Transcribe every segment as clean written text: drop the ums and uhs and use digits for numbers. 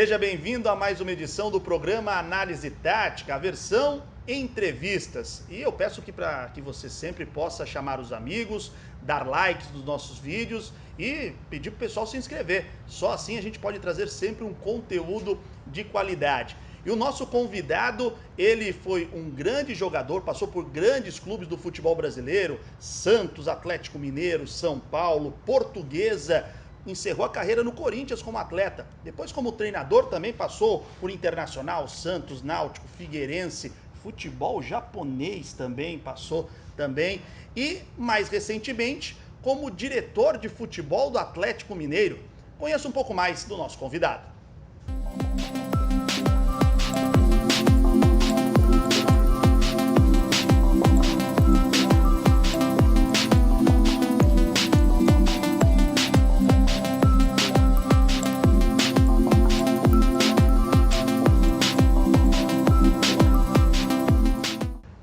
Seja bem-vindo a mais uma edição do programa Análise Tática, a versão entrevistas. E eu peço para que você sempre possa chamar os amigos, dar likes nos nossos vídeos e pedir para o pessoal se inscrever. Só assim a gente pode trazer sempre um conteúdo de qualidade. E o nosso convidado, ele foi um grande jogador, passou por grandes clubes do futebol brasileiro, Santos, Atlético Mineiro, São Paulo, Portuguesa, encerrou a carreira no Corinthians como atleta. Depois, como treinador, também passou por Internacional, Santos, Náutico, Figueirense, futebol japonês também passou também. E, mais recentemente, como diretor de futebol do Atlético Mineiro. Conheça um pouco mais do nosso convidado.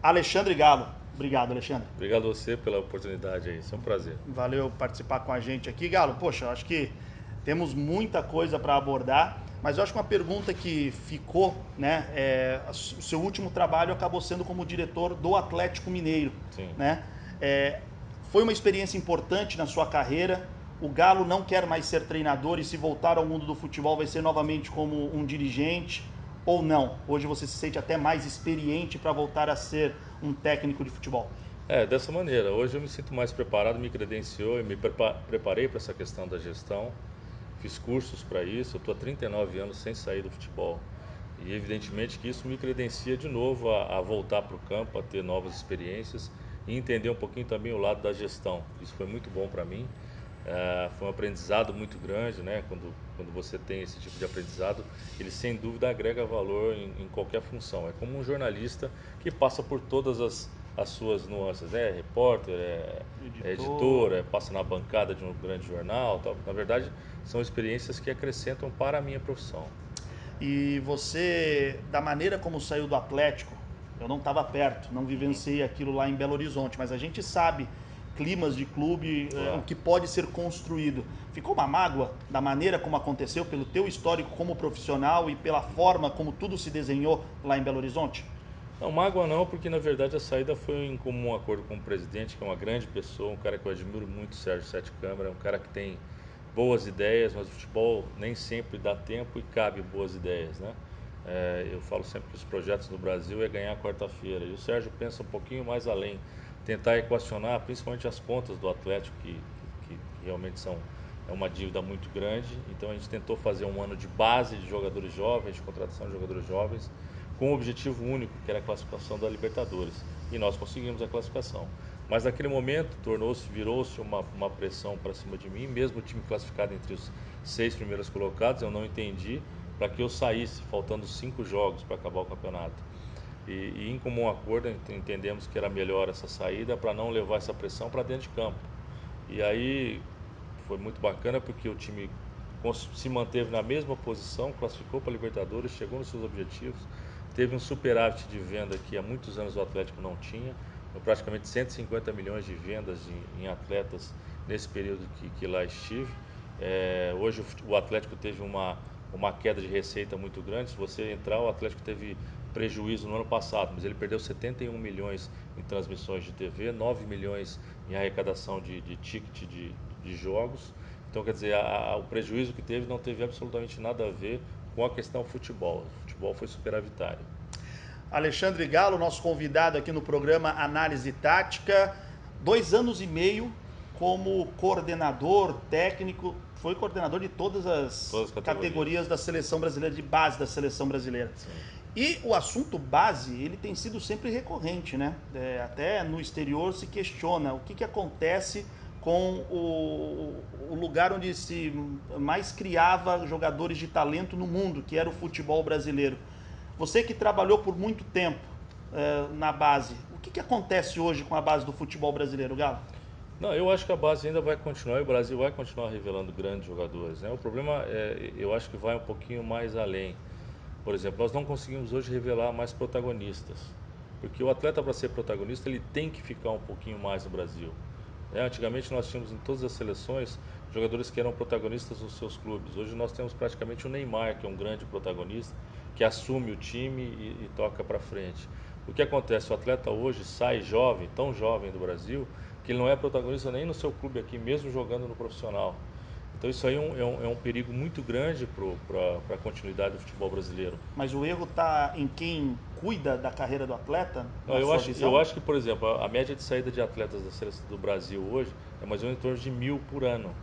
Alexandre Galo. Obrigado, Alexandre. Obrigado a você pela oportunidade aí, isso é um prazer. Valeu participar com a gente aqui. Galo, poxa, eu acho que temos muita coisa para abordar, mas eu acho que uma pergunta que ficou, né, o seu último trabalho acabou sendo como diretor do Atlético Mineiro. Sim. Né? Foi uma experiência importante na sua carreira. O Galo não quer mais ser treinador e se voltar ao mundo do futebol vai ser novamente como um dirigente ou não? Hoje você se sente até mais experiente para voltar a ser um técnico de futebol? Dessa maneira. Hoje eu me sinto mais preparado, me credenciou e me preparei para essa questão da gestão. Fiz cursos para isso, eu estou há 39 anos sem sair do futebol. E evidentemente que isso me credencia de novo a voltar para o campo, a ter novas experiências e entender um pouquinho também o lado da gestão. Isso foi muito bom para mim. Foi um aprendizado muito grande, né? Quando você tem esse tipo de aprendizado, ele sem dúvida agrega valor em qualquer função. É como um jornalista que passa por todas as suas nuances, né? Repórter, editor, passa na bancada de um grande jornal, tal. Na verdade, são experiências que acrescentam para a minha profissão. E você, da maneira como saiu do Atlético, eu não estava perto, não vivenciei aquilo lá em Belo Horizonte, mas a gente sabe climas de clube, o que pode ser construído. Ficou uma mágoa da maneira como aconteceu, pelo teu histórico como profissional e pela forma como tudo se desenhou lá em Belo Horizonte? Não, mágoa não, porque na verdade a saída foi em comum acordo com o presidente, que é uma grande pessoa, um cara que eu admiro muito, Sérgio Sete Câmara, um cara que tem boas ideias, mas o futebol nem sempre dá tempo e cabe boas ideias, né? Eu falo sempre que os projetos no Brasil é ganhar quarta-feira, e o Sérgio pensa um pouquinho mais além, tentar equacionar principalmente as contas do Atlético, que realmente é uma dívida muito grande. Então a gente tentou fazer um ano de base de jogadores jovens, de contratação de jogadores jovens, com um objetivo único, que era a classificação da Libertadores. E nós conseguimos a classificação. Mas naquele momento virou-se uma pressão para cima de mim, mesmo o time classificado entre os 6 primeiros colocados, eu não entendi para que eu saísse, faltando 5 jogos para acabar o campeonato. E em comum acordo entendemos que era melhor essa saída para não levar essa pressão para dentro de campo. E aí foi muito bacana porque o time se manteve na mesma posição, classificou para a Libertadores, chegou nos seus objetivos, teve um superávit de venda que há muitos anos o Atlético não tinha, praticamente 150 milhões de vendas em atletas nesse período que lá estive. Hoje o Atlético teve uma queda de receita muito grande. Se você entrar, o Atlético teve prejuízo no ano passado, mas ele perdeu 71 milhões em transmissões de TV, 9 milhões em arrecadação de ticket de jogos. Então, quer dizer, o prejuízo que teve não teve absolutamente nada a ver com a questão futebol. O futebol foi superavitário. Alexandre Galo, nosso convidado aqui no programa Análise Tática, 2 anos e meio como coordenador técnico, foi coordenador de todas as categorias da seleção brasileira, de base da seleção brasileira. Sim. E o assunto base, ele tem sido sempre recorrente, né? Até no exterior se questiona o que acontece com o lugar onde se mais criava jogadores de talento no mundo, que era o futebol brasileiro. Você que trabalhou por muito tempo na base, o que acontece hoje com a base do futebol brasileiro, Galo? Não, eu acho que a base ainda vai continuar e o Brasil vai continuar revelando grandes jogadores, né? O problema, eu acho que vai um pouquinho mais além. Por exemplo, nós não conseguimos hoje revelar mais protagonistas, porque o atleta, para ser protagonista, ele tem que ficar um pouquinho mais no Brasil. né? Antigamente nós tínhamos em todas as seleções jogadores que eram protagonistas nos seus clubes. Hoje nós temos praticamente o Neymar, que é um grande protagonista, que assume o time e toca para frente. O que acontece? O atleta hoje sai jovem, tão jovem do Brasil, que ele não é protagonista nem no seu clube aqui, mesmo jogando no profissional. Então isso aí é um perigo muito grande para a continuidade do futebol brasileiro. Mas o erro está em quem cuida da carreira do atleta, Não, na sua visão? eu acho que, por exemplo, a média de saída de atletas da seleção do Brasil hoje é mais ou menos em torno de 1.000 por ano.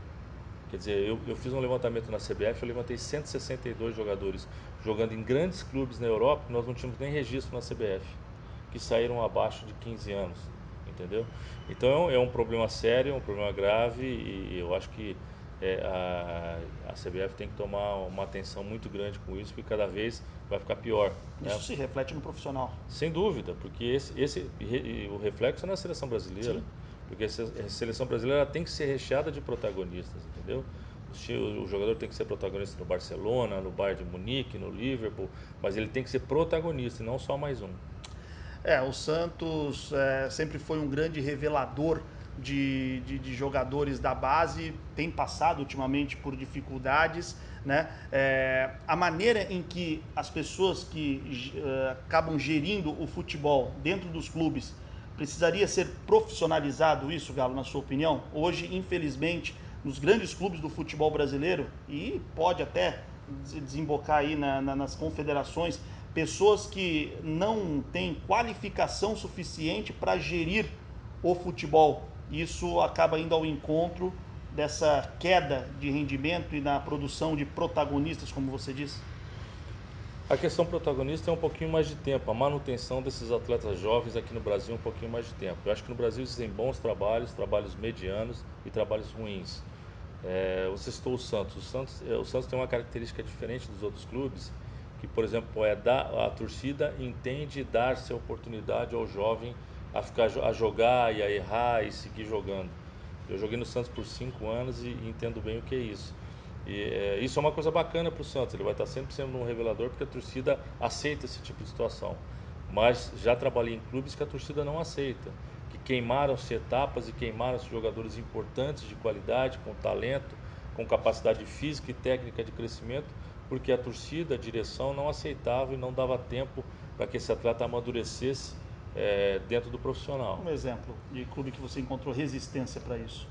Quer dizer, eu fiz um levantamento na CBF, eu levantei 162 jogadores jogando em grandes clubes na Europa, que nós não tínhamos nem registro na CBF, que saíram abaixo de 15 anos, entendeu? Então é um problema sério, é um problema grave e eu acho que a CBF tem que tomar uma atenção muito grande com isso, porque cada vez vai ficar pior, né? Isso se reflete no profissional. Sem dúvida, porque o reflexo é na seleção brasileira. Sim. Porque a seleção brasileira tem que ser recheada de protagonistas, entendeu? O jogador tem que ser protagonista no Barcelona, no Bayern de Munique, no Liverpool, mas ele tem que ser protagonista e não só mais um. O Santos sempre foi um grande revelador de jogadores da base, tem passado ultimamente por dificuldades, né? A maneira em que as pessoas que acabam gerindo o futebol dentro dos clubes precisaria ser profissionalizado isso, Galo, na sua opinião? Hoje, infelizmente, nos grandes clubes do futebol brasileiro, e pode até desembocar aí nas confederações, pessoas que não têm qualificação suficiente para gerir o futebol. Isso acaba indo ao encontro dessa queda de rendimento e na produção de protagonistas, como você disse. A questão protagonista é um pouquinho mais de tempo. A manutenção desses atletas jovens aqui no Brasil é um pouquinho mais de tempo. Eu acho que no Brasil existem bons trabalhos, trabalhos medianos e trabalhos ruins. Você citou o Santos. O Santos tem uma característica diferente dos outros clubes, que, por exemplo, a torcida entende dar-se a oportunidade ao jovem a jogar e a errar e seguir jogando. Eu joguei no Santos por 5 anos e entendo bem o que é isso. Isso é uma coisa bacana para o Santos, ele vai estar sempre sendo um revelador porque a torcida aceita esse tipo de situação. Mas já trabalhei em clubes que a torcida não aceita, que queimaram-se etapas e queimaram-se jogadores importantes de qualidade, com talento, com capacidade física e técnica de crescimento, porque a torcida, a direção não aceitava e não dava tempo para que esse atleta amadurecesse dentro do profissional. Um exemplo de clube que você encontrou resistência para isso.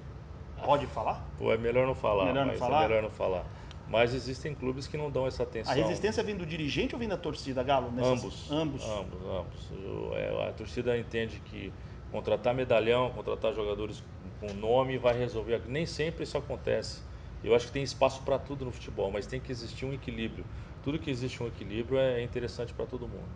Pode falar? Pô, é melhor não falar, Melhor não mas é falar? melhor não falar. Mas existem clubes que não dão essa A atenção. resistência vem do dirigente ou vem da torcida, Galo? Ambos, Ambos. ambos, ambos. A torcida entende que contratar medalhão, contratar jogadores com nome vai resolver. Nem sempre isso acontece. Eu acho que tem espaço para tudo no futebol, mas tem que existir um equilíbrio. Tudo que existe um equilíbrio é interessante para todo mundo.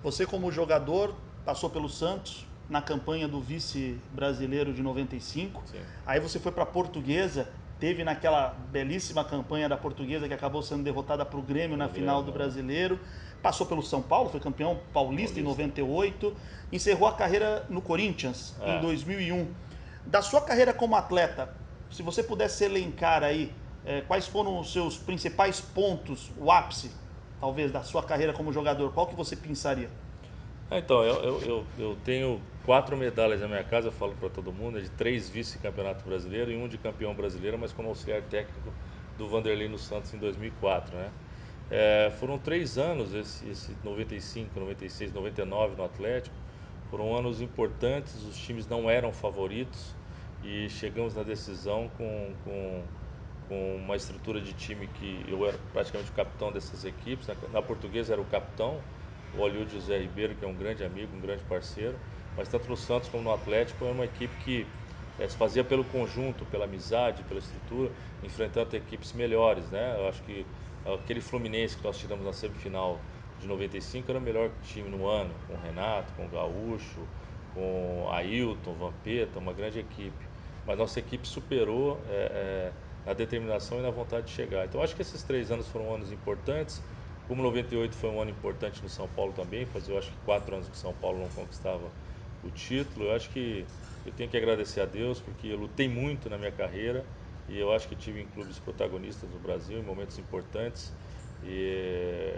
Você, como jogador, passou pelo Santos na campanha do vice brasileiro de 95. Sim. Aí você foi para a Portuguesa, teve naquela belíssima campanha da Portuguesa que acabou sendo derrotada para o Grêmio na final do Brasileiro. Passou pelo São Paulo, foi campeão paulista em 98. Encerrou a carreira no Corinthians em 2001. Da sua carreira como atleta, se você pudesse elencar aí quais foram os seus principais pontos, o ápice, talvez, da sua carreira como jogador, qual que você pensaria? Então, eu tenho 4 medalhas na minha casa, eu falo para todo mundo, de 3 vice-campeonato brasileiro e um de campeão brasileiro, mas como auxiliar técnico do Vanderlei no Santos em 2004, né? Foram 3 anos, esse 95, 96, 99 no Atlético, foram anos importantes, os times não eram favoritos e chegamos na decisão com uma estrutura de time que eu era praticamente o capitão dessas equipes, na Portuguesa era o capitão, o Olídio José Ribeiro, que é um grande amigo, um grande parceiro, mas tanto no Santos como no Atlético era uma equipe que se fazia pelo conjunto, pela amizade, pela estrutura, enfrentando equipes melhores, né? Eu acho que aquele Fluminense que nós tiramos na semifinal de 95 era o melhor time no ano, com o Renato, com o Gaúcho, com Ailton, Vampeta, uma grande equipe. Mas nossa equipe superou na determinação e na vontade de chegar. Então acho que esses 3 anos foram anos importantes. Como 98 foi um ano importante no São Paulo também, fazia eu acho que 4 anos que o São Paulo não conquistava o título. Eu acho que eu tenho que agradecer a Deus porque eu lutei muito na minha carreira e eu acho que tive em clubes protagonistas no Brasil em momentos importantes e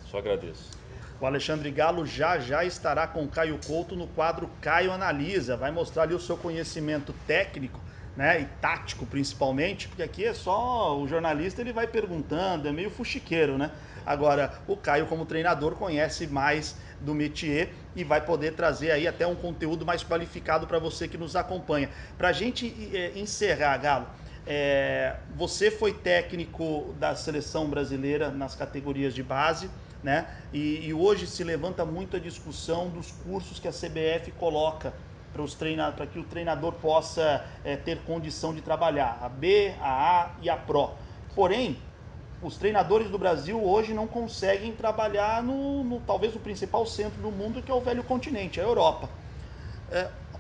só agradeço. O Alexandre Galo já estará com o Caio Couto no quadro Caio Analisa. Vai mostrar ali o seu conhecimento técnico, né, e tático principalmente, porque aqui é só o jornalista, ele vai perguntando, é meio fuxiqueiro, né? Agora, o Caio como treinador conhece mais do métier e vai poder trazer aí até um conteúdo mais qualificado para você que nos acompanha. Para a gente encerrar, Galo, você foi técnico da seleção brasileira nas categorias de base, né? E hoje se levanta muito a discussão dos cursos que a CBF coloca para que o treinador possa ter condição de trabalhar, a B, a A e a Pro. Porém, os treinadores do Brasil hoje não conseguem trabalhar talvez o principal centro do mundo, que é o velho continente, a Europa.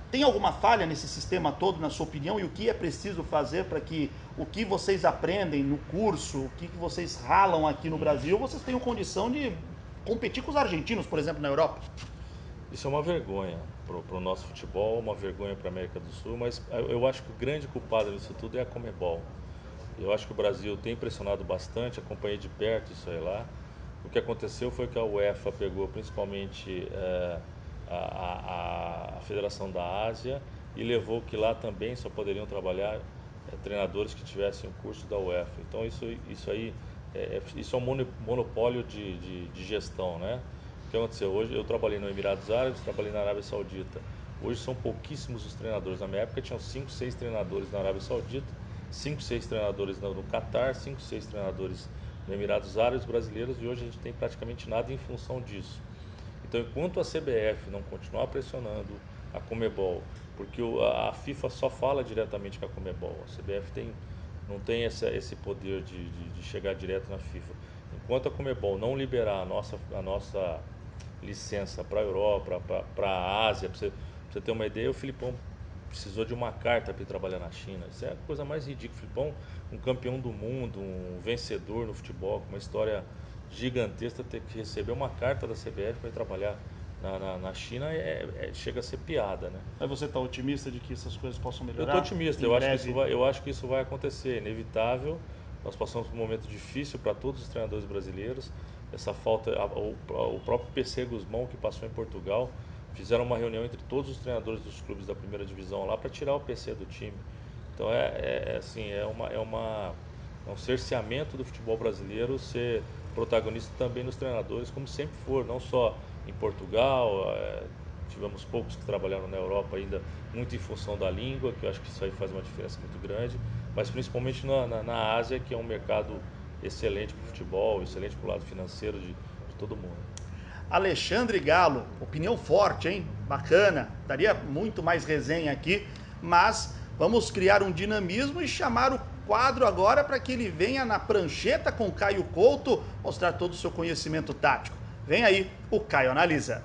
Tem alguma falha nesse sistema todo, na sua opinião, e o que é preciso fazer para que o que vocês aprendem no curso, o que vocês ralam aqui no Brasil, vocês tenham condição de competir com os argentinos, por exemplo, na Europa? Isso é uma vergonha para o nosso futebol, uma vergonha para a América do Sul, mas eu acho que o grande culpado nisso tudo é a Conmebol. Eu acho que o Brasil tem pressionado bastante, acompanhei de perto isso aí lá. O que aconteceu foi que a UEFA pegou principalmente a Federação da Ásia e levou que lá também só poderiam trabalhar treinadores que tivessem o curso da UEFA. Então isso aí isso é um monopólio de gestão, né? O que aconteceu? Hoje eu trabalhei no Emirados Árabes, trabalhei na Arábia Saudita. Hoje são pouquíssimos os treinadores. Na minha época tinham 5, 6 treinadores na Arábia Saudita, 5, 6 treinadores no Catar, 5, 6 treinadores no Emirados Árabes brasileiros, e hoje a gente tem praticamente nada em função disso. Então, enquanto a CBF não continuar pressionando a Conmebol, porque a FIFA só fala diretamente com a Conmebol, a CBF não tem esse poder de chegar direto na FIFA. Enquanto a Conmebol não liberar a nossa licença para a Europa, para a Ásia, para você ter uma ideia, o Filipão precisou de uma carta para ir trabalhar na China. Isso é a coisa mais ridícula. O Filipão, um campeão do mundo, um vencedor no futebol, com uma história gigantesca, ter que receber uma carta da CBF para ir trabalhar na China chega a ser piada, né? Mas você está otimista de que essas coisas possam melhorar? Eu estou otimista, eu acho que isso vai acontecer, é inevitável. Nós passamos por um momento difícil para todos os treinadores brasileiros. Essa falta, o próprio PC Guzmão, que passou em Portugal, fizeram uma reunião entre todos os treinadores dos clubes da primeira divisão lá para tirar o PC do time. Então é um cerceamento do futebol brasileiro ser protagonista também nos treinadores, como sempre for, não só em Portugal. Tivemos poucos que trabalharam na Europa ainda, muito em função da língua, que eu acho que isso aí faz uma diferença muito grande, mas principalmente na Ásia, que é um mercado excelente para o futebol, excelente para o lado financeiro de todo mundo. Alexandre Galo, opinião forte, hein? Bacana. Daria muito mais resenha aqui, mas vamos criar um dinamismo e chamar o quadro agora para que ele venha na prancheta com Caio Couto mostrar todo o seu conhecimento tático. Vem aí o Caio Analisa.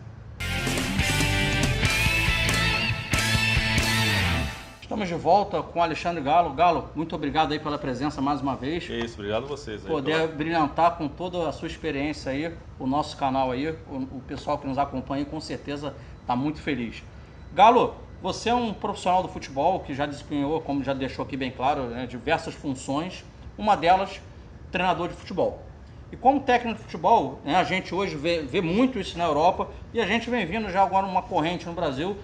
Estamos de volta com o Alexandre Galo. Galo, muito obrigado aí pela presença mais uma vez. É isso, obrigado a vocês. Poder brilhantar com toda a sua experiência aí, o nosso canal aí, o pessoal que nos acompanha com certeza está muito feliz. Galo, você é um profissional do futebol que já desempenhou, como já deixou aqui bem claro, né, diversas funções, uma delas, treinador de futebol. E como técnico de futebol, né, a gente hoje vê muito isso na Europa e a gente vem vindo já agora uma corrente no Brasil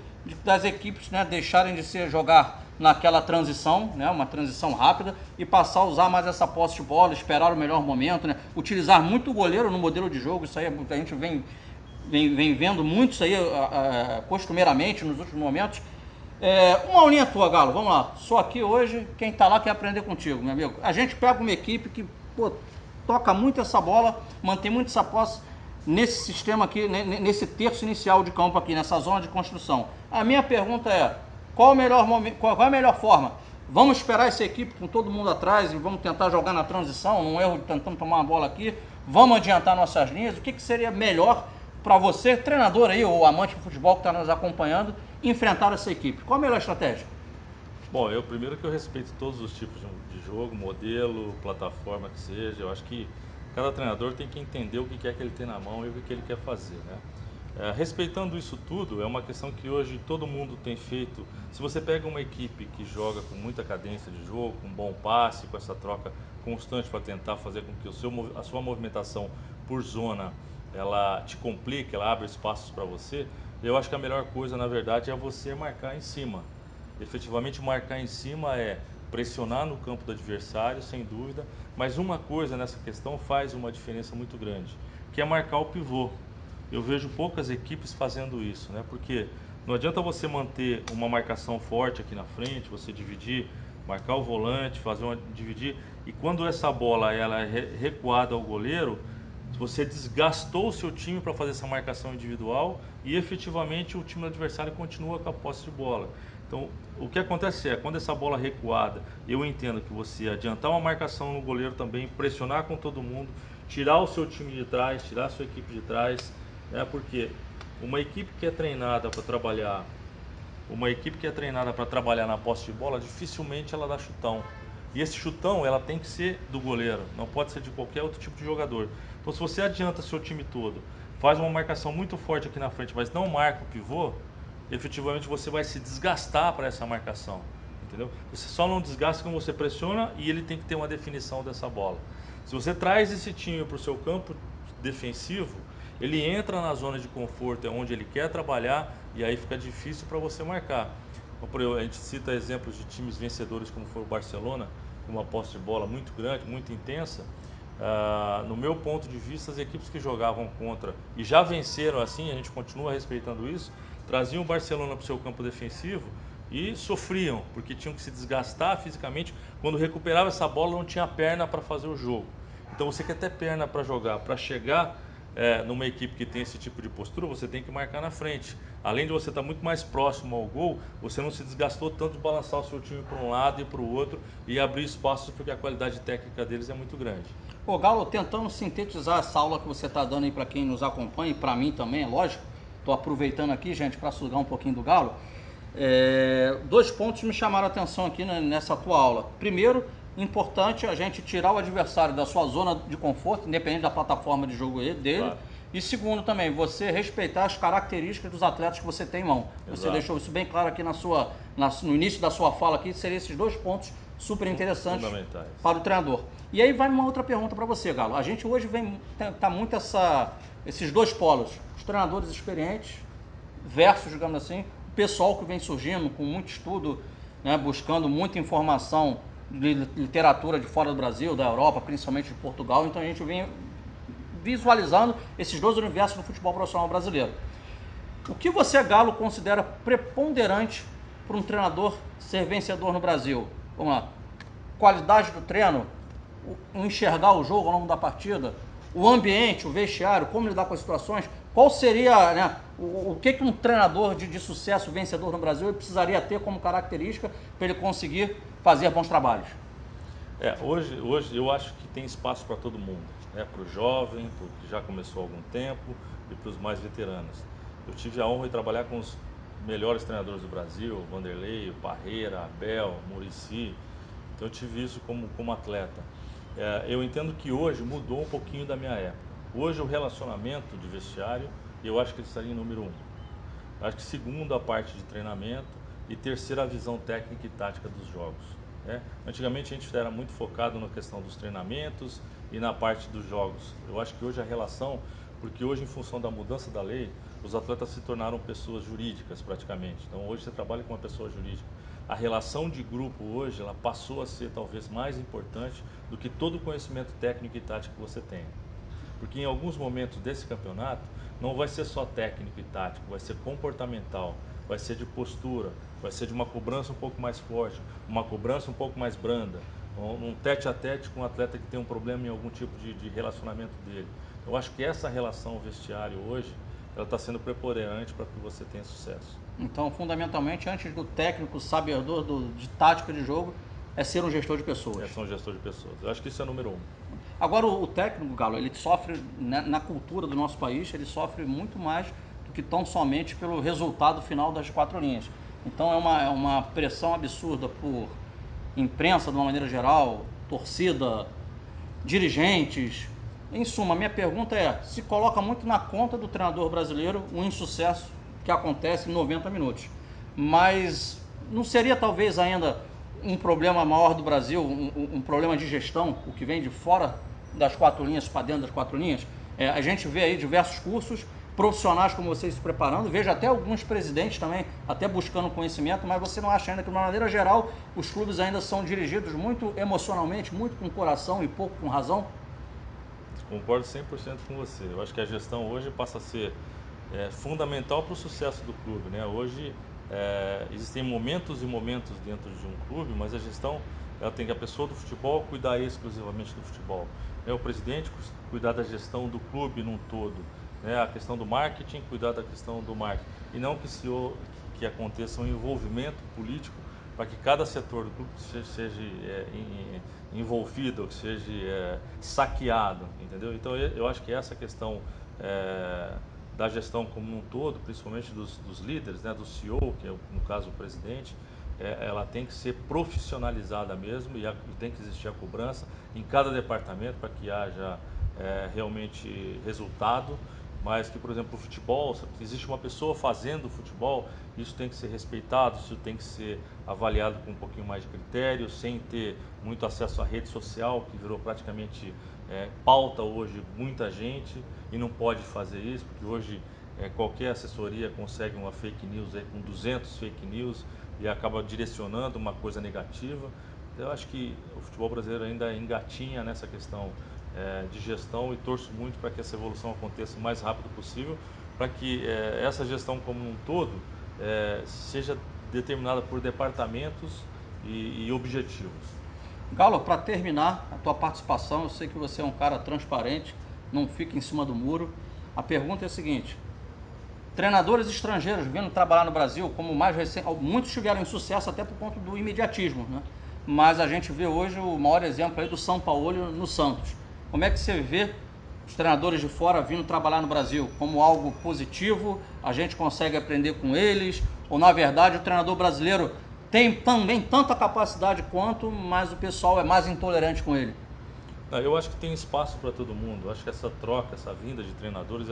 das equipes, né, deixarem de jogar naquela transição, né, uma transição rápida, e passar a usar mais essa posse de bola, esperar o melhor momento, né, utilizar muito o goleiro no modelo de jogo. Isso aí a gente vem vendo muito isso aí costumeiramente nos últimos momentos. Uma aulinha tua, Galo, vamos lá. Só aqui hoje, quem tá lá quer aprender contigo, meu amigo. A gente pega uma equipe que toca muito essa bola, mantém muito essa posse nesse sistema aqui, nesse terço inicial de campo aqui, nessa zona de construção. A minha pergunta é, qual é a melhor forma? Vamos esperar essa equipe com todo mundo atrás e vamos tentar jogar na transição, num erro de tentando tomar uma bola aqui, vamos adiantar nossas linhas? O que seria melhor para você, treinador aí, ou amante de futebol que está nos acompanhando, enfrentar essa equipe? Qual a melhor estratégia? Bom, primeiro que eu respeito todos os tipos de jogo, modelo, plataforma que seja. Eu acho que cada treinador tem que entender o que é que ele tem na mão e o que ele quer fazer, né? Respeitando isso tudo, é uma questão que hoje todo mundo tem feito. Se você pega uma equipe que joga com muita cadência de jogo, com bom passe, com essa troca constante para tentar fazer com que a sua movimentação por zona ela te complica, ela abre espaços para você, eu acho que a melhor coisa, na verdade, é você marcar em cima. Efetivamente, marcar em cima é pressionar no campo do adversário, sem dúvida, mas uma coisa nessa questão faz uma diferença muito grande, que é marcar o pivô. Eu vejo poucas equipes fazendo isso, né? Porque não adianta você manter uma marcação forte aqui na frente, você dividir, marcar o volante, dividir, e quando essa bola ela é recuada ao goleiro, você desgastou o seu time para fazer essa marcação individual e efetivamente o time adversário continua com a posse de bola. Então, o que acontece é, quando essa bola recuada, eu entendo que você adiantar uma marcação no goleiro também, pressionar com todo mundo, tirar o seu time de trás, tirar a sua equipe de trás, né? Porque uma equipe que é treinada para trabalhar, na posse de bola, dificilmente ela dá chutão. E esse chutão, ela tem que ser do goleiro, não pode ser de qualquer outro tipo de jogador. Então, se você adianta seu time todo, faz uma marcação muito forte aqui na frente, mas não marca o pivô, efetivamente você vai se desgastar para essa marcação, entendeu? Você só não desgasta quando você pressiona e ele tem que ter uma definição dessa bola. Se você traz esse time para o seu campo defensivo, ele entra na zona de conforto, é onde ele quer trabalhar e aí fica difícil para você marcar. Então, a gente cita exemplos de times vencedores como foi o Barcelona, com uma posse de bola muito grande, muito intensa. No meu ponto de vista, as equipes que jogavam contra e já venceram assim, a gente continua respeitando isso, traziam o Barcelona para o seu campo defensivo e sofriam, porque tinham que se desgastar fisicamente. Quando recuperava essa bola, não tinha perna para fazer o jogo. Então você quer ter perna para jogar, para chegar numa equipe que tem esse tipo de postura, você tem que marcar na frente. Além de você estar muito mais próximo ao gol, você não se desgastou tanto de balançar o seu time para um lado e para o outro e abrir espaços, porque a qualidade técnica deles é muito grande. Ô Galo, tentando sintetizar essa aula que você está dando aí para quem nos acompanha, e para mim também, é lógico, estou aproveitando aqui, gente, para sugar um pouquinho do Galo. Dois pontos me chamaram a atenção aqui nessa tua aula. Primeiro, importante a gente tirar o adversário da sua zona de conforto, independente da plataforma de jogo dele. Claro. E segundo também, você respeitar as características dos atletas que você tem em mão. Você Exato. deixou isso bem claro aqui no início da sua fala aqui, seriam esses dois pontos super interessantes Fundamentais. para o treinador. E aí vai uma outra pergunta para você, Galo. A gente hoje tá muito esses dois polos, os treinadores experientes versus, digamos assim, o pessoal que vem surgindo com muito estudo, né, buscando muita informação de literatura de fora do Brasil, da Europa, principalmente de Portugal. Então a gente vem visualizando esses dois universos no futebol profissional brasileiro. O que você, Galo, considera preponderante para um treinador ser vencedor no Brasil? Vamos lá. Qualidade do treino, enxergar o jogo ao longo da partida, o ambiente, o vestiário, como lidar com as situações. Qual seria, né, o que um treinador de sucesso, vencedor no Brasil, ele precisaria ter como característica para ele conseguir fazer bons trabalhos? Hoje eu acho que tem espaço para todo mundo, né? Para o jovem, para o que já começou há algum tempo e para os mais veteranos. Eu tive a honra de trabalhar com os melhores treinadores do Brasil, Vanderlei, Parreira, Abel, Muricy. Então eu tive isso como atleta. Eu entendo que hoje mudou um pouquinho da minha época. Hoje o relacionamento de vestiário, eu acho que ele estaria em número 1. Acho que segundo a parte de treinamento e terceira a visão técnica e tática dos jogos, né? Antigamente a gente era muito focado na questão dos treinamentos e na parte dos jogos. Eu acho que hoje a relação, porque hoje em função da mudança da lei, os atletas se tornaram pessoas jurídicas praticamente. Então hoje você trabalha com uma pessoa jurídica. A relação de grupo hoje, ela passou a ser talvez mais importante do que todo o conhecimento técnico e tático que você tenha. Porque em alguns momentos desse campeonato, não vai ser só técnico e tático, vai ser comportamental, vai ser de postura, vai ser de uma cobrança um pouco mais forte, uma cobrança um pouco mais branda, um tete a tete com um atleta que tem um problema em algum tipo de relacionamento dele. Eu acho que essa relação vestiário hoje, ela está sendo preponderante para que você tenha sucesso. Então, fundamentalmente, antes do técnico sabedor de tática de jogo, é ser um gestor de pessoas. É, são gestor de pessoas. Eu acho que isso é número 1. Agora, o técnico, Galo, ele sofre, na cultura do nosso país, ele sofre muito mais do que tão somente pelo resultado final das 4 linhas. Então, é uma pressão absurda por imprensa, de uma maneira geral, torcida, dirigentes. Em suma, minha pergunta é, se coloca muito na conta do treinador brasileiro o insucesso que acontece em 90 minutos. Mas não seria talvez ainda um problema maior do Brasil, um problema de gestão, o que vem de fora das 4 linhas para dentro das 4 linhas? A gente vê aí diversos cursos, profissionais como vocês se preparando, vejo até alguns presidentes também, até buscando conhecimento, mas você não acha ainda que, de uma maneira geral, os clubes ainda são dirigidos muito emocionalmente, muito com coração e pouco com razão? Concordo 100% com você. Eu acho que a gestão hoje passa a ser fundamental para o sucesso do clube, né? Hoje existem momentos e momentos dentro de um clube, mas a gestão, ela tem que a pessoa do futebol cuidar exclusivamente do futebol, né? O presidente cuidar da gestão do clube num todo, né? A questão do marketing, cuidar da questão do marketing, e não que aconteça um envolvimento político para que cada setor do clube seja envolvido, que seja saqueado, entendeu? Então eu acho que essa questão da gestão como um todo, principalmente dos líderes, né, do CEO, que é no caso o presidente, ela tem que ser profissionalizada mesmo e tem que existir a cobrança em cada departamento para que haja realmente resultado. Mas que, por exemplo, o futebol, se existe uma pessoa fazendo futebol, isso tem que ser respeitado, isso tem que ser avaliado com um pouquinho mais de critério, sem ter muito acesso à rede social, que virou praticamente pauta hoje muita gente e não pode fazer isso, porque hoje qualquer assessoria consegue uma fake news aí com 200 fake news e acaba direcionando uma coisa negativa. Eu acho que o futebol brasileiro ainda engatinha nessa questão de gestão e torço muito para que essa evolução aconteça o mais rápido possível, para que essa gestão como um todo seja determinada por departamentos e objetivos. Galo, para terminar a tua participação, eu sei que você é um cara transparente, não fica em cima do muro. A pergunta é a seguinte: treinadores estrangeiros vindo trabalhar no Brasil, como mais recente, muitos tiveram sucesso até por conta do imediatismo, né? Mas a gente vê hoje o maior exemplo aí do São Paulo no Santos. Como é que você vê os treinadores de fora vindo trabalhar no Brasil? Como algo positivo? A gente consegue aprender com eles? Ou na verdade o treinador brasileiro tem também tanta capacidade quanto, mas o pessoal é mais intolerante com ele? Eu acho que tem espaço para todo mundo. Eu acho que essa troca, essa vinda de treinadores,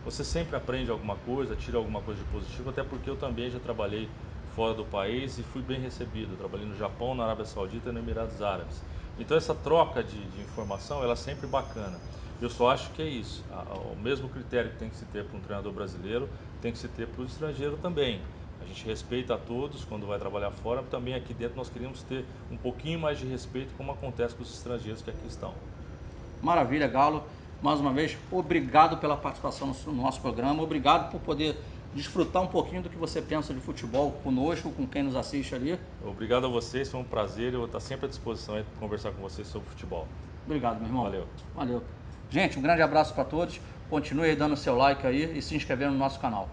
você sempre aprende alguma coisa, tira alguma coisa de positivo, até porque eu também já trabalhei fora do país e fui bem recebido. Eu trabalhei no Japão, na Arábia Saudita e nos Emirados Árabes. Então essa troca de informação, ela é sempre bacana. Eu só acho que é isso. O mesmo critério que tem que se ter para um treinador brasileiro, tem que se ter para o estrangeiro também. A gente respeita a todos quando vai trabalhar fora, mas também aqui dentro nós queríamos ter um pouquinho mais de respeito, como acontece com os estrangeiros que aqui estão. Maravilha, Galo. Mais uma vez, obrigado pela participação no nosso programa. Obrigado por poder desfrutar um pouquinho do que você pensa de futebol conosco, com quem nos assiste ali. Obrigado a vocês, foi um prazer. Eu vou estar sempre à disposição para conversar com vocês sobre futebol. Obrigado, meu irmão. Valeu. Valeu. Gente, um grande abraço para todos. Continue aí dando seu like aí e se inscrevendo no nosso canal.